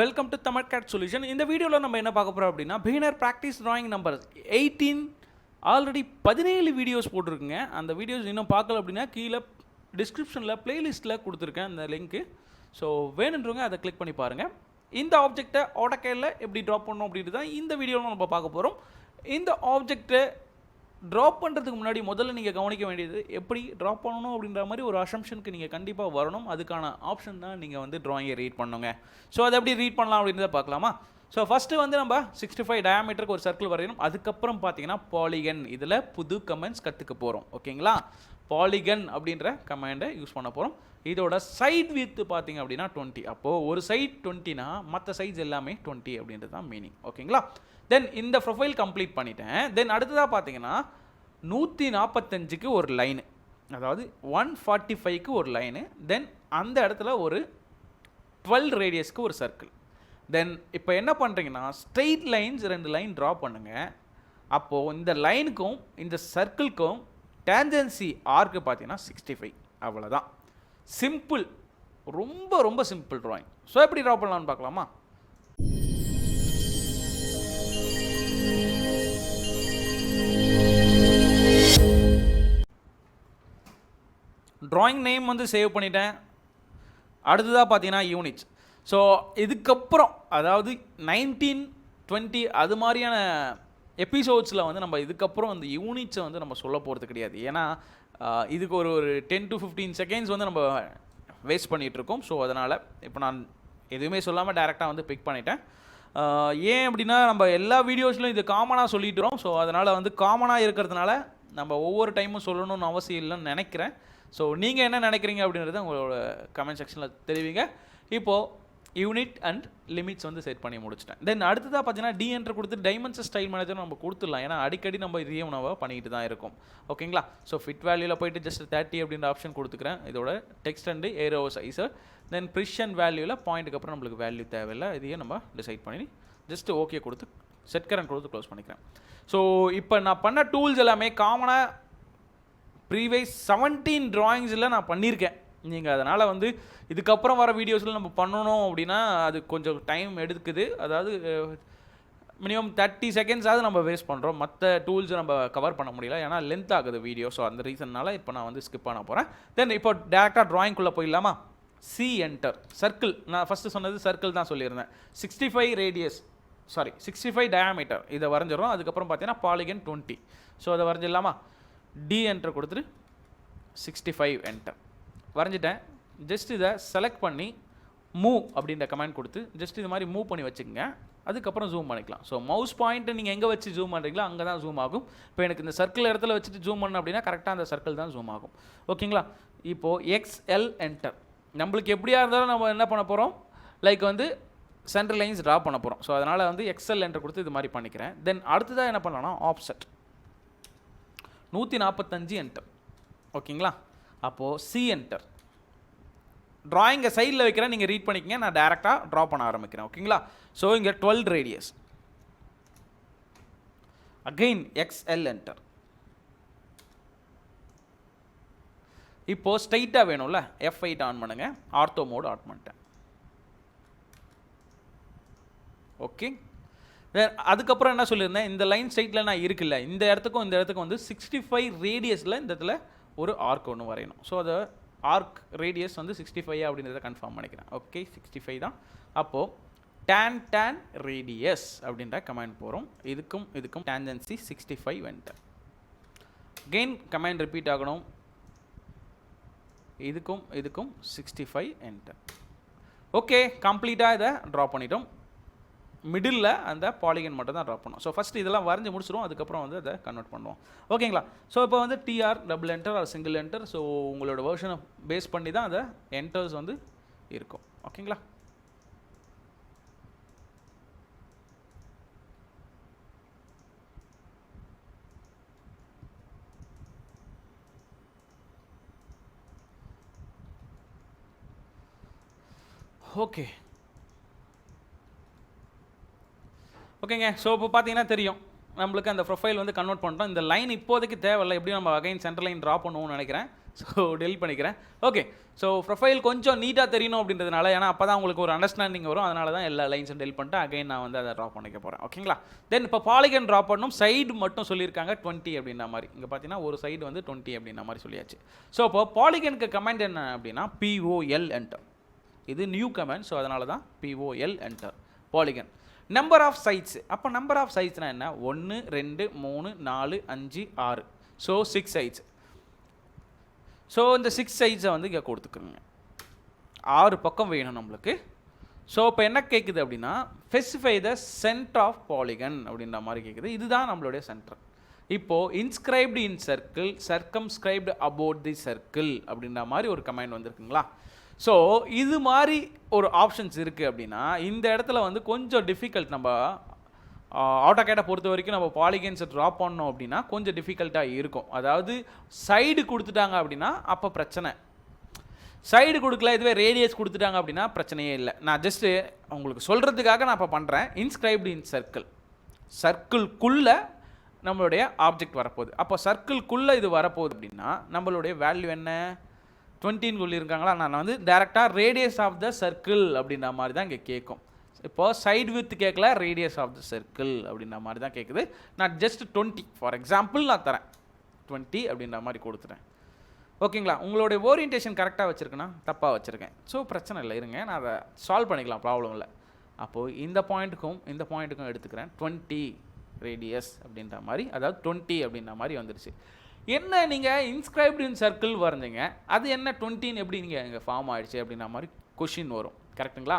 Welcome to AutoCAD solution. இந்த வீடியோவில் நம்ம என்ன பார்க்க போகிறோம் அப்படின்னா beginner practice drawing number 18 already 17 videos போட்டிருக்குங்க. அந்த வீடியோஸ் இன்னும் பார்க்கல அப்படின்னா கீழே டிஸ்கிரிப்ஷனில் பிளேலிஸ்ட்டில் கொடுத்துருக்கேன் அந்த லிங்க்கு. ஸோ வேணுன்றவங்க அதை கிளிக் பண்ணி பாருங்கள். இந்த ஆப்ஜெக்டை AutoCADல எப்படி ட்ராப் பண்ணணும் அப்படின்ட்டு தான் இந்த வீடியோவில் நம்ம பார்க்க போகிறோம். இந்த ஆப்ஜெக்டை ட்ராப் பண்ணுறதுக்கு முன்னாடி முதல்ல நீங்கள் கவனிக்க வேண்டியது எப்படி ட்ராப் பண்ணணும் அப்படின்ற மாதிரி ஒரு அசம்ஷனுக்கு நீங்கள் கண்டிப்பாக வரணும். அதுக்கான ஆப்ஷன் தான் நீங்கள் வந்து ட்ராயிங்கை ரீட் பண்ணுங்க. ஸோ அதை எப்படி ரீட் பண்ணலாம் அப்படின்றத பார்க்கலாமா? ஸோ ஃபஸ்ட்டு வந்து நம்ம 65 டயாமீட்டருக்கு ஒரு சர்க்கிள் வரையணும். அதுக்கப்புறம் பார்த்தீங்கன்னா பாலிகன், இதில் புது கமெண்ட்ஸ் கற்றுக்க போகிறோம். ஓகேங்களா? பாலிகன் அப்படின்ற கமெண்டை யூஸ் பண்ண போகிறோம். இதோட சைட் வித் பார்த்தீங்க அப்படின்னா 20. அப்போது ஒரு சைட் 20னா மற்ற சைட்ஸ் எல்லாமே 20 அப்படின்றது தான் மீனிங். ஓகேங்களா? தென் இந்த ப்ரொஃபைல் கம்ப்ளீட் பண்ணிட்டேன். தென் அடுத்ததாக பார்த்தீங்கன்னா 145க்கு ஒரு லைனு, அதாவது 145க்கு ஒரு லைனு. தென் அந்த இடத்துல ஒரு 12 ரேடியஸ்க்கு ஒரு சர்க்கிள். தென் இப்போ என்ன பண்ணுறீங்கன்னா ஸ்ட்ரெயிட் லைன்ஸ் 2 லைன் ட்ரா பண்ணுங்கள். அப்போது இந்த லைனுக்கும் இந்த சர்க்கிள்க்கும் டேஞ்சன்சி ஆர்க்கு பார்த்தீங்கன்னா 65. அவ்வளோதான். சிம்பிள், ரொம்ப ரொம்ப சிம்பிள் ட்ராயிங். ஸோ எப்படி ட்ரா பண்ணலாம்னு பார்க்கலாமா? ட்ராயிங் நேம் வந்து சேவ் பண்ணிட்டேன். அடுத்ததாக பார்த்தீங்கன்னா யூனிட்ஸ். ஸோ இதுக்கப்புறம் அதாவது 19, 20 அது மாதிரியான எபிசோட்ஸில் வந்து நம்ம இதுக்கப்புறம் அந்த யூனிட்ஸை வந்து நம்ம சொல்ல போகிறது கிடையாது. ஏன்னா இதுக்கு ஒரு 10 to 15 செகண்ட்ஸ் வந்து நம்ம வேஸ்ட் பண்ணிகிட்ருக்கோம். ஸோ அதனால் இப்போ நான் எதுவுமே சொல்லாமல் டைரெக்டாக வந்து பிக் பண்ணிட்டேன். ஏன் அப்படின்னா நம்ம எல்லா வீடியோஸ்லையும் இது காமனாக சொல்லிட்டுறோம். ஸோ அதனால் வந்து காமனாக இருக்கிறதுனால நம்ம ஒவ்வொரு டைமும் சொல்லணும்னு அவசியம் இல்லைன்னு நினைக்கிறேன். ஸோ நீங்கள் என்ன நினைக்கிறீங்க அப்படின்றத உங்களோட கமெண்ட் செக்ஷனில் தெரிவிங்க. இப்போது யூனிட் அண்ட் லிமிட்ஸ் வந்து செட் பண்ணி முடிச்சிட்டேன். தென் அடுத்ததாக பார்த்தீங்கன்னா டிஎன்ட்ரு கொடுத்து டைமென்ஷன் ஸ்டைல் மேனேஜர் நம்ம கொடுத்துடலாம். ஏன்னா அடிக்கடி நம்ம இதையே உணவை பண்ணிக்கிட்டு தான் இருக்கும். ஓகேங்களா? ஸோ ஃபிட் வேல்யூவில் போய்ட்டு ஜஸ்ட் 30 அப்படின்ற ஆப்ஷன் கொடுத்துக்கிறேன். இதோட டெக்ஸ்ட் அண்டு ஏரோ சைஸு. தென் ப்ரிஷன் வேல்யூவில் பாயிண்ட்டுக்கு அப்புறம் நம்மளுக்கு வேல்யூ தேவையில்லை. இதையே நம்ம டிசைட் பண்ணி ஜஸ்ட் ஓகே கொடுத்து செட் கரண்ட் கொடுத்து க்ளோஸ் பண்ணிக்கிறேன். ஸோ இப்போ நான் பண்ண டூல்ஸ் எல்லாமே காமனாக ப்ரீவியஸ் 17 ட்ராயிங்ஸில் நான் பண்ணியிருக்கேன். நீங்கள் அதனால் வந்து இதுக்கப்புறம் வர வீடியோஸில் நம்ம பண்ணணும் அப்படின்னா அது கொஞ்சம் டைம் எடுக்குது. அதாவது மினிமம் 30 செகண்ட்ஸாவது நம்ம வேஸ்ட் பண்ணுறோம். மற்ற டூல்ஸ் நம்ம கவர் பண்ண முடியல, ஏன்னா லென்த் ஆகுது வீடியோ. ஸோ அந்த ரீசன்னால் இப்போ நான் வந்து ஸ்கிப் பண்ண போகிறேன். தென் இப்போ டேரெக்டாக ட்ராயிங்குள்ளே போயிடலாமா? C enter. சர்க்கிள், நான் ஃபஸ்ட்டு சொன்னது சர்க்கிள் தான் சொல்லியிருந்தேன். 65 டயாமீட்டர் இதை வரைஞ்சிடறோம். அதுக்கப்புறம் பார்த்தீங்கன்னா பாலிகன் 20. ஸோ அதை வரைஞ்சிடலாமா? டி என்டர் கொடுத்துட்டு 65 என்டர் வரைஞ்சிட்டேன். ஜஸ்ட் இதை செலக்ட் பண்ணி மூவ் அப்படின்ற கமெண்ட் கொடுத்து ஜஸ்ட் இது மாதிரி மூவ் பண்ணி வச்சுக்கோங்க. அதுக்கப்புறம் ஜூம் பண்ணிக்கலாம். ஸோ மவுஸ் பாயிண்ட்டை நீங்கள் எங்கே வச்சு ஜூம் பண்ணுறீங்களோ அங்கே தான் ஜூம் ஆகும். இப்போ எனக்கு இந்த சர்க்கிள் இடத்துல வச்சுட்டு ஜூம் பண்ணணும் அப்படின்னா கரெக்டாக அந்த சர்க்கிள் தான் ஜூம் ஆகும். ஓகேங்களா? இப்போது எக்ஸ்எல் என்டர். நம்மளுக்கு எப்படியா இருந்தாலும் நம்ம என்ன பண்ண போகிறோம், லைக் வந்து சென்டர் லைன்ஸ் ட்ரா பண்ண போகிறோம். ஸோ அதனால் வந்து எக்ஸ்எல் என்டர் கொடுத்து இது மாதிரி பண்ணிக்கிறேன். தென் அடுத்ததாக என்ன பண்ணலாம்னா ஆப்செட் 145 என்டர். ஓகேங்களா? அப்போது சி என்டர். ட்ராயிங்கை சைடில் வைக்கிறேன், நீங்கள் ரீட் பண்ணிக்கங்க. நான் டேரெக்டாக ட்ரா பண்ண ஆரம்பிக்கிறேன். ஓகேங்களா? ஸோ இங்கே 12 ரேடியஸ். Again XL enter. இப்போது ஸ்ட்ரைட்டாக வேணும்ல, F8 ஆன் பண்ணுங்கள். ஆர்த்தோ மோடு ஆன் பண்ணிட்டேன். ஓகே. அதுக்கப்புறம் என்ன சொல்லியிருந்தேன், இந்த லைன் ஸ்ட்ரைட்டில் நான் இருக்குல்ல, இந்த இடத்துக்கும் இந்த இடத்துக்கும் வந்து 65 ரேடியஸில் இந்த இடத்துல ஒரு ஆர்க் ஒன்று வரையணும். ஸோ அதை ஆர்க் ரேடியஸ் வந்து 65 அப்படின்றத கன்ஃபார்ம் பண்ணிக்கிறேன். ஓகே, 65 தான். அப்போது டேன் ரேடியஸ் அப்படின்ற கமெண்ட் போகிறோம். இதுக்கும் tangency 65 enter. Gain comment repeat ஆகணும். இதுக்கும் 65 என்டர். ஓகே, கம்ப்ளீட்டாக இதை ட்ரா பண்ணிட்டோம். மிடில் அந்த பாலிகன் மட்டும் தான் ட்ரா பண்ணுவோம். ஸோ ஃபஸ்ட்டு இதெல்லாம் வரைஞ்சி முடிச்சிடும். அதுக்கப்புறம் வந்து அதை கன்வெர்ட் பண்ணுவோம். ஓகேங்களா? ஸோ இப்போ வந்து TR double enter or single enter. So உங்களோட வெர்ஷனை பேஸ் பண்ணி தான் அதை என்டர்ஸ் வந்து இருக்கும். ஓகேங்களா? ஓகேங்க. ஸோ இப்போ பார்த்தீங்கன்னா தெரியும் நம்மளுக்கு அந்த ப்ரொஃபைல் வந்து கன்வெர்ட் பண்ணிட்டோம். இந்த லைன் இப்போதைக்கு தேவையில்லை. எப்படியும் நம்ம அகைன் சென்டர் லைன் ட்ரா பண்ணுவோம்னு நினைக்கிறேன். ஸோ டெலிட் பண்ணிக்கிறேன். ஓகே, ஸோ ப்ரொஃபைல் கொஞ்சம் நீட்டாக தெரியணும் அப்படின்றதுனால, ஏன்னா அப்போ தான் உங்களுக்கு ஒரு அண்டர்ஸ்டாண்டிங் வரும். அதனால தான் எல்லா லைன்ஸும் டெலிட் பண்ணிட்டு அகைன் நான் வந்து அதை ட்ரா பண்ணிக்க போகிறேன். ஓகேங்களா? தென் இப்போ பாலிகன் ட்ரா பண்ணணும். சைடு மட்டும் சொல்லியிருக்காங்க 20 அப்படின்ற மாதிரி. இங்கே பார்த்தீங்கன்னா ஒரு சைடு வந்து 20 அப்படின்ற மாதிரி சொல்லியாச்சு. ஸோ இப்போ பாலிகனுக்கு கமெண்ட் என்ன அப்படின்னா POL என்டர். இது நியூ கமெண்ட். ஸோ அதனால தான் POL enter polygon. Number of sides. அப்போ நம்பர் ஆஃப் சைட்ஸ்னால் என்ன? 1 2 3 4 5 6. So 6 sides. ஸோ இந்த 6 சைட்ஸை வந்து இங்கே கொடுத்துக்குங்க. 6 பக்கம் வேணும் நம்மளுக்கு. ஸோ இப்போ என்ன கேட்குது அப்படின்னா specify the centre of polygon அப்படின்ற மாதிரி கேட்குது. இதுதான் நம்மளுடைய சென்டர். இப்போது inscribed in circle, circumscribed about the circle அப்படின்ற மாதிரி ஒரு கமெண்ட் வந்துருக்குங்களா? ஸோ இது மாதிரி ஒரு ஆப்ஷன்ஸ் இருக்குது அப்படின்னா இந்த இடத்துல வந்து கொஞ்சம் டிஃபிகல்ட். நம்ம AutoCAD பொறுத்த வரைக்கும் நம்ம பாலிகன்ஸை ட்ரா பண்ணோம் அப்படின்னா கொஞ்சம் டிஃபிகல்ட்டாக இருக்கும். அதாவது சைடு கொடுத்துட்டாங்க அப்படின்னா அப்போ பிரச்சனை. சைடு கொடுக்கல, இதுவே ரேடியஸ் கொடுத்துட்டாங்க அப்படின்னா பிரச்சனையே இல்லை. நான் ஜஸ்ட்டு உங்களுக்கு சொல்கிறதுக்காக நான் இப்போ பண்ணுறேன். இன்ஸ்கிரைப்டு இன் சர்க்கிள், சர்க்கிள்குள்ளே நம்மளுடைய ஆப்ஜெக்ட் வரப்போகுது. அப்போ சர்க்கிள்குள்ளே இது வரப்போகுது அப்படின்னா நம்மளுடைய வேல்யூ என்ன? 20 சொல்லியிருக்காங்களா? நான் வந்து டேரெக்டாக ரேடியஸ் ஆஃப் த சர்க்கிள் அப்படின்ற மாதிரி தான் இங்கே கேட்கும். இப்போது சைடு வித் கேட்கல, ரேடியஸ் ஆஃப் த சர்க்கிள் அப்படின்ற மாதிரி தான் கேட்குது. நான் ஜஸ்ட் 20 ஃபார் எக்ஸாம்பிள் நான் தரேன். 20 அப்படின்ற மாதிரி கொடுத்துட்டேன். ஓகேங்களா? உங்களுடைய ஓரியன்டேஷன் கரெக்டாக வச்சுருக்கேன்னா தப்பாக வச்சுருக்கேன். ஸோ பிரச்சனை இல்லை, இருங்க நான் அதை சால்வ் பண்ணிக்கலாம், ப்ராப்ளம் இல்லை. அப்போது இந்த பாயிண்ட்டுக்கும் எடுத்துக்கிறேன் 20 ரேடியஸ் அப்படின்ற மாதிரி, அதாவது 20 அப்படின்ற மாதிரி வந்துடுச்சு. என்ன நீங்கள் இன்ஸ்கிரைப்டு இன் சர்க்கிள் வரைஞ்சிங்க, அது என்ன 20 எப்படி நீங்கள் இங்கே ஃபார்ம் ஆகிடுச்சு அப்படின்ற மாதிரி கொஷின் வரும். கரெக்டுங்களா?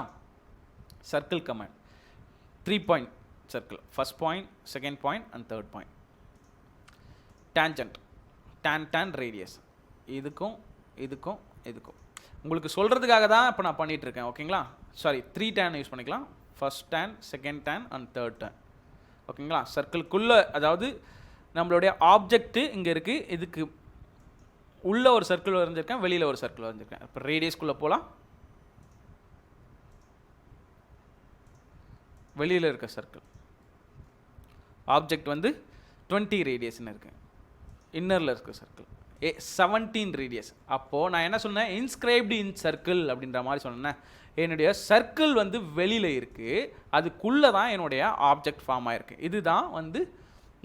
Circle command 3 point circle, first point, second point and third point. Tangent, tan radius, இதுக்கும் இதுக்கும் இதுக்கும் உங்களுக்கு சொல்கிறதுக்காக தான் இப்போ நான் பண்ணிகிட்ருக்கேன். ஓகேங்களா? சாரி, 3 tan யூஸ் பண்ணிக்கலாம். First tan, second tan and third tan. ஓகேங்களா? சர்க்கிள்குள்ளே, அதாவது நம்மளுடைய ஆப்ஜெக்ட்டு இங்கே இருக்குது, இதுக்கு உள்ளே ஒரு சர்க்கிள் வரைஞ்சிருக்கேன், வெளியில் ஒரு சர்க்கிள் வரைஞ்சிருக்கேன். இப்போ ரேடியஸ்குள்ளே போகலாம். வெளியில் இருக்க சர்க்கிள் ஆப்ஜெக்ட் வந்து 20 ரேடியஸ்ன்னு இருக்குது. இன்னரில் இருக்க சர்க்கிள் 17 ரேடியஸ். அப்போது நான் என்ன சொன்னேன்? இன்ஸ்கிரைப்டு இன் சர்க்கிள் அப்படின்ற மாதிரி சொன்னேன். என்னுடைய சர்க்கிள் வந்து வெளியில் இருக்குது, அதுக்குள்ளே தான் என்னுடைய ஆப்ஜெக்ட் ஃபார்ம் ஆகிருக்கு. இதுதான் வந்து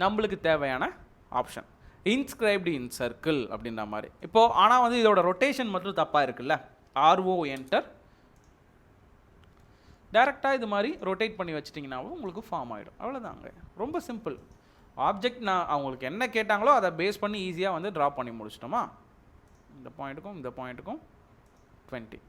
நம்மளுக்கு தேவையான ஆப்ஷன், இன்ஸ்கிரைப்டு இன் சர்க்கிள் அப்படின்ற மாதிரி. இப்போது ஆனால் வந்து இதோட ரொட்டேஷன் மட்டும் தப்பாக இருக்குல்ல. RO enter. டேரெக்டாக இது மாதிரி ரொட்டேட் பண்ணி வச்சிட்டிங்கனாவும் உங்களுக்கு ஃபார்ம் ஆகிடும். அவ்வளோதாங்க, ரொம்ப சிம்பிள். ஆப்ஜெக்ட் நான் அவங்களுக்கு என்ன கேட்டாங்களோ அதை பேஸ் பண்ணி ஈஸியாக வந்து ட்ரா பண்ணி முடிச்சிட்டோமா? இந்த பாயிண்ட்டுக்கும் 20.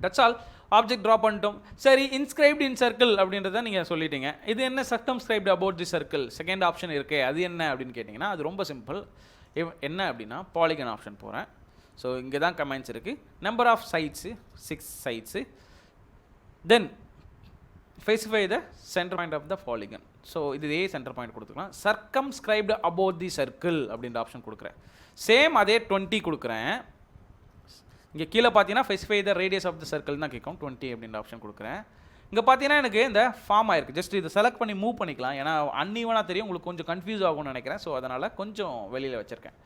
That's all. ஆப்ஜெக்ட் ட்ரா பண்ணிட்டோம். சரி, இன்ஸ்கிரைப்டு இன் சர்க்கிள் அப்படின்றத நீங்கள் சொல்லிட்டீங்க. இது என்ன? Circumscribed about the circle, second option இருக்கே, அது என்ன அப்படின்னு கேட்டிங்கன்னா அது ரொம்ப சிம்பிள். என்ன அப்படின்னா பாலிகன் ஆப்ஷன் போகிறேன். ஸோ இங்கே தான் கமெண்ட்ஸ் இருக்குது. Number of sides 6 sides. Then specify the centre point of the polygon. So இதே சென்டர் பாயிண்ட் கொடுத்துக்கலாம். சர்க்கம்ஸ்கிரைப்டு அபவுட் தி சர்க்கிள் அப்படின்ற ஆப்ஷன் கொடுக்குறேன். சேம் அதே 20 கொடுக்குறேன். இங்கே கீழே பார்த்தீங்கன்னா specify the radius of the circle தான் கேட்கும். 20 அப்படின்ற ஆப்ஷன் கொடுக்குறேன். இங்கே பார்த்தீங்கன்னா எனக்கு இந்த ஃபார்ம் ஆயிருக்கு. ஜஸ்ட் இதை செலக்ட் பண்ணி மூவ் பண்ணிக்கலாம். ஏன்னா அன்ஈவனாக தெரியும், உங்களுக்கு கொஞ்சம் கன்ஃபியூஸ் ஆகும்னு நினைக்கிறேன். ஸோ அதனால் கொஞ்சம் வெளியில் வச்சுருக்கேன்.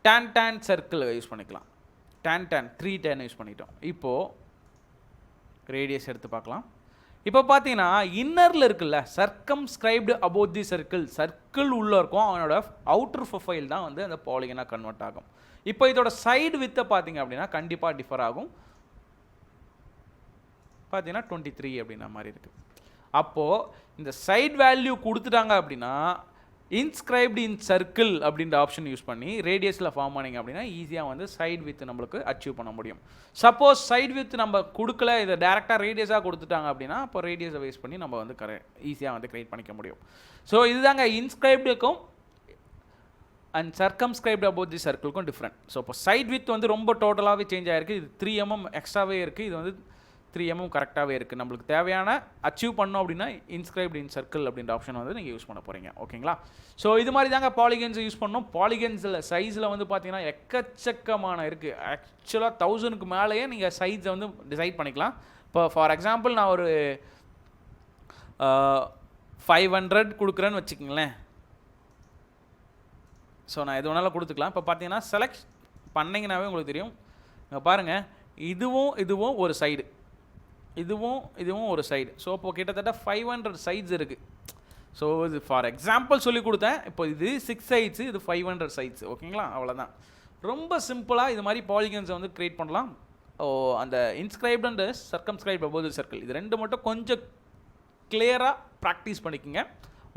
tan சர்க்கிள் யூஸ் பண்ணிக்கலாம். tan 3 tan யூஸ் பண்ணிட்டோம். இப்போது ரேடியஸ் எடுத்து பார்க்கலாம். இப்போ பார்த்தீங்கன்னா இன்னரில் இருக்குல்ல, சர்க்கம்ஸ்கிரைப்டு அபவுட் தி சர்க்கிள், சர்க்கிள் உள்ளே இருக்கும், அவனோட அவுட்டர் ப்ரொஃபைல் தான் வந்து அந்த பாலிகனாக கன்வெர்ட் ஆகும். இப்போ இதோட சைடு வித்தை பார்த்தீங்க அப்படின்னா கண்டிப்பாக டிஃபர் ஆகும். பார்த்தீங்கன்னா 23 அப்படின்ற மாதிரி இருக்குது. அப்போது இந்த சைட் வேல்யூ கொடுத்துட்டாங்க அப்படின்னா இன்ஸ்கிரைப்டு இன் சர்க்கிள் அப்படின்ற ஆப்ஷன் யூஸ் பண்ணி ரேடியஸில் ஃபார்ம் பண்ணிங்க அப்படின்னா ஈஸியாக வந்து சைட் வித் நம்மளுக்கு அச்சீவ் பண்ண முடியும். சப்போஸ் சைட் வித் நம்ம கொடுக்கல, இதை டேரெக்டாக ரேடியஸாக கொடுத்துட்டாங்க அப்படின்னா அப்போ ரேடியஸை வேஸ்ட் பண்ணி நம்ம வந்து ஈஸியாக வந்து கிரியேட் பண்ணிக்க முடியும். ஸோ இதுதாங்க இன்ஸ்கிரைப்டுக்கும் அண்ட் சர்க்கம்ஸ்கிரைப்டு அபவுட் தி சர்க்கிள்க்கும் டிஃப்ரெண்ட். ஸோ இப்போ சைட் வித் வந்து ரொம்ப டோட்டலாகவே சேஞ்ச் ஆகிருக்கு. இது 3 mm எக்ஸ்ட்ராவே இருக்குது, இது வந்து 3 mm கரெக்டாகவே இருக்குது. நம்மளுக்கு தேவையான அச்சீவ் பண்ணோம் அப்படின்னா இன்ஸ்கிரைப்டு இன் சர்க்கிள் அப்படின்ற ஆப்ஷன் வந்து நீங்கள் யூஸ் பண்ண போகிறீங்க. ஓகேங்களா? ஸோ இது மாதிரி தாங்க பாலிகன்ஸை யூஸ் பண்ணோம். பாலிகன்ஸில் சைஸில் வந்து பார்த்தீங்கன்னா எக்கச்சக்கமான இருக்குது. ஆக்சுவலாக 1000க்கு மேலேயே நீங்கள் சைஸை வந்து டிசைட் பண்ணிக்கலாம். இப்போ ஃபார் எக்ஸாம்பிள் நான் ஒரு 500 கொடுக்குறேன்னு வச்சுக்கோங்களேன். ஸோ நான் எது வேணாலும் கொடுத்துக்கலாம். இப்போ பார்த்தீங்கன்னா செலக்ட் பண்ணிங்கனாவே உங்களுக்கு தெரியும். இங்கே பாருங்கள், இதுவும் ஒரு சைடு, இதுவும் ஒரு சைடு. ஸோ இப்போ கிட்டத்தட்ட 500 சைட்ஸ் இருக்குது. ஸோ இது ஃபார் எக்ஸாம்பிள் சொல்லி கொடுத்தேன். இப்போ இது 6 சைட்ஸு, இது 500 சைட்ஸ். ஓகேங்களா? அவ்வளோதான். ரொம்ப சிம்பிளாக இது மாதிரி பாலிகன்ஸை வந்து க்ரியேட் பண்ணலாம். அந்த inscribed and circumscribed above the circle, இது ரெண்டு மட்டும் கொஞ்சம் கிளியராக ப்ராக்டிஸ் பண்ணிக்கோங்க.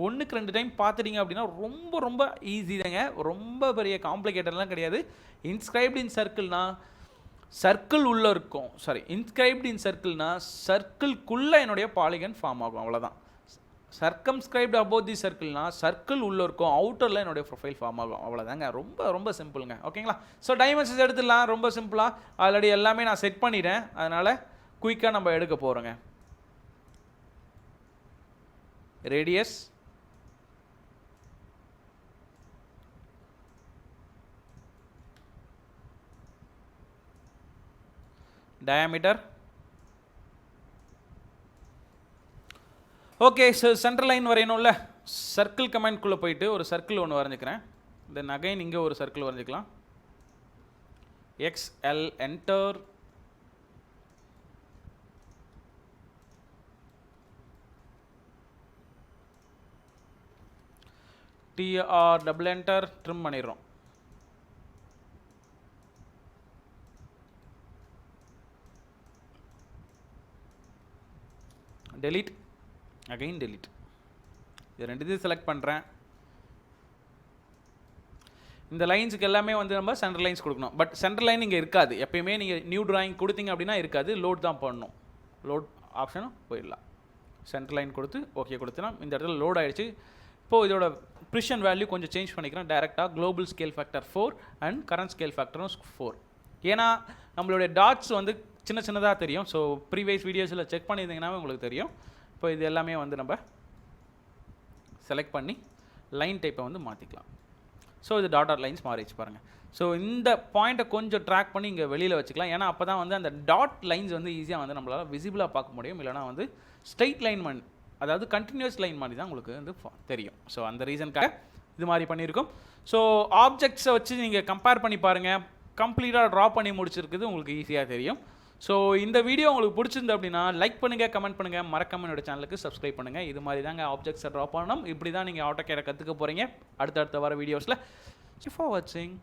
1க்கு 2 டைம் பார்த்துட்டிங்க அப்படின்னா ரொம்ப ரொம்ப ஈஸி தாங்க. ரொம்ப பெரிய காம்ப்ளிகேட்டட்லாம் கிடையாது. இன்ஸ்கிரைப்ட் இன் சர்க்கிள்னா சர்க்கிள் உள்ளே இருக்கும், இன்ஸ்கிரைப்ட் இன் சர்க்கிள்னா சர்க்கிள்குள்ளே என்னுடைய பாலிகன் ஃபார்ம் ஆகும், அவ்வளோதான். சர்க்கம்ஸ்கிரைப்ட் அபோவ் தி சர்க்கிள்னா சர்க்கிள் உள்ளே இருக்கும், அவுட்டரில் என்னுடைய ப்ரொஃபைல் ஃபார்ம் ஆகும், அவ்வளோதாங்க. ரொம்ப ரொம்ப சிம்பிளுங்க. ஓகேங்களா? ஸோ டைமென்ஷன்ஸ் எடுத்துடலாம் ரொம்ப சிம்பிளாக. ஆல்ரெடி எல்லாமே நான் செட் பண்ணிட்டேன், அதனால் குயிக்காக நம்ம எடுக்க போகிறோங்க. Radius, diameter. Okay, so central line வரையணும்ல. சர்க்கிள் கமெண்ட்குள்ளே போயிட்டு ஒரு சர்க்கிள் ஒன்று வரைஞ்சிக்கிறேன். தென் அகைன் இங்கே ஒரு சர்க்கிள் வரைஞ்சிக்கலாம். XL enter. TR double enter, trim பண்ணிடுறோம். Delete, again delete. இது ரெண்டுத்தையும் செலக்ட் பண்ணுறேன். இந்த லைன்ஸுக்கு எல்லாமே வந்து நம்ம சென்டர் லைன்ஸ் கொடுக்கணும். பட் சென்டர் லைன் இங்கே இருக்காது. எப்பயுமே நீங்கள் நியூ டிராயிங் கொடுத்தீங்க அப்படின்னா இருக்காது, லோட் தான் பண்ணணும். லோட் ஆப்ஷனும் போயிடலாம். சென்டர் லைன் கொடுத்து ஓகே கொடுத்தனா இந்த இடத்துல லோட் ஆகிடுச்சு. இப்போது இதோட ப்ரிஷன் வேல்யூ கொஞ்சம் சேஞ்ச் பண்ணிக்கிறேன். டேரெக்டாக global scale factor 4 and current scale ஃபேக்டரும் 4. ஏன்னா நம்மளுடைய டாட்ஸ் வந்து சின்ன சின்னதாக தெரியும். ஸோ ப்ரீவியஸ் வீடியோஸில் செக் பண்ணியிருந்தீங்கன்னா உங்களுக்கு தெரியும். இப்போ இது எல்லாமே வந்து நம்ம செலக்ட் பண்ணி லைன் டைப்பை வந்து மாற்றிக்கலாம். ஸோ இது டாட்டர் லைன்ஸ் மாறிச்சு பாருங்கள். ஸோ இந்த பாயிண்ட்டை கொஞ்சம் ட்ராக் பண்ணி இங்கே வெளியில் வச்சுக்கலாம். ஏன்னா அப்போ தான் வந்து அந்த டாட் லைன்ஸ் வந்து ஈஸியாக வந்து நம்மளால் விசிபிளாக பார்க்க முடியும். இல்லைனா வந்து ஸ்ட்ரெயிட் லைன் மாதிரி, அதாவது கண்டினியூஸ் லைன் மாதிரி தான் உங்களுக்கு வந்து தெரியும். ஸோ அந்த ரீசனுக்காக இது மாதிரி பண்ணியிருக்கோம். ஸோ ஆப்ஜெக்ட்ஸை வச்சு நீங்கள் கம்பேர் பண்ணி பாருங்கள். கம்ப்ளீட்டாக ட்ரா பண்ணி முடிச்சிருக்குது உங்களுக்கு ஈஸியாக தெரியும். ஸோ இந்த வீடியோ உங்களுக்கு பிடிச்சிருந்து அப்படின்னா லைக் பண்ணுங்கள், கமெண்ட் பண்ணுங்கள், மறக்காம என்னோட சேனலுக்கு சப்ஸ்கிரைப் பண்ணுங்கள். இது மாதிரி தாங்க ஆப்ஜெக்ட்ஸை ட்ரா பண்ணணும். இப்படி தான் நீங்கள் AutoCAD கற்றுக்க போகிறீங்க அடுத்தடுத்த வர வீடியோஸில். ஃபார் வாட்சிங்.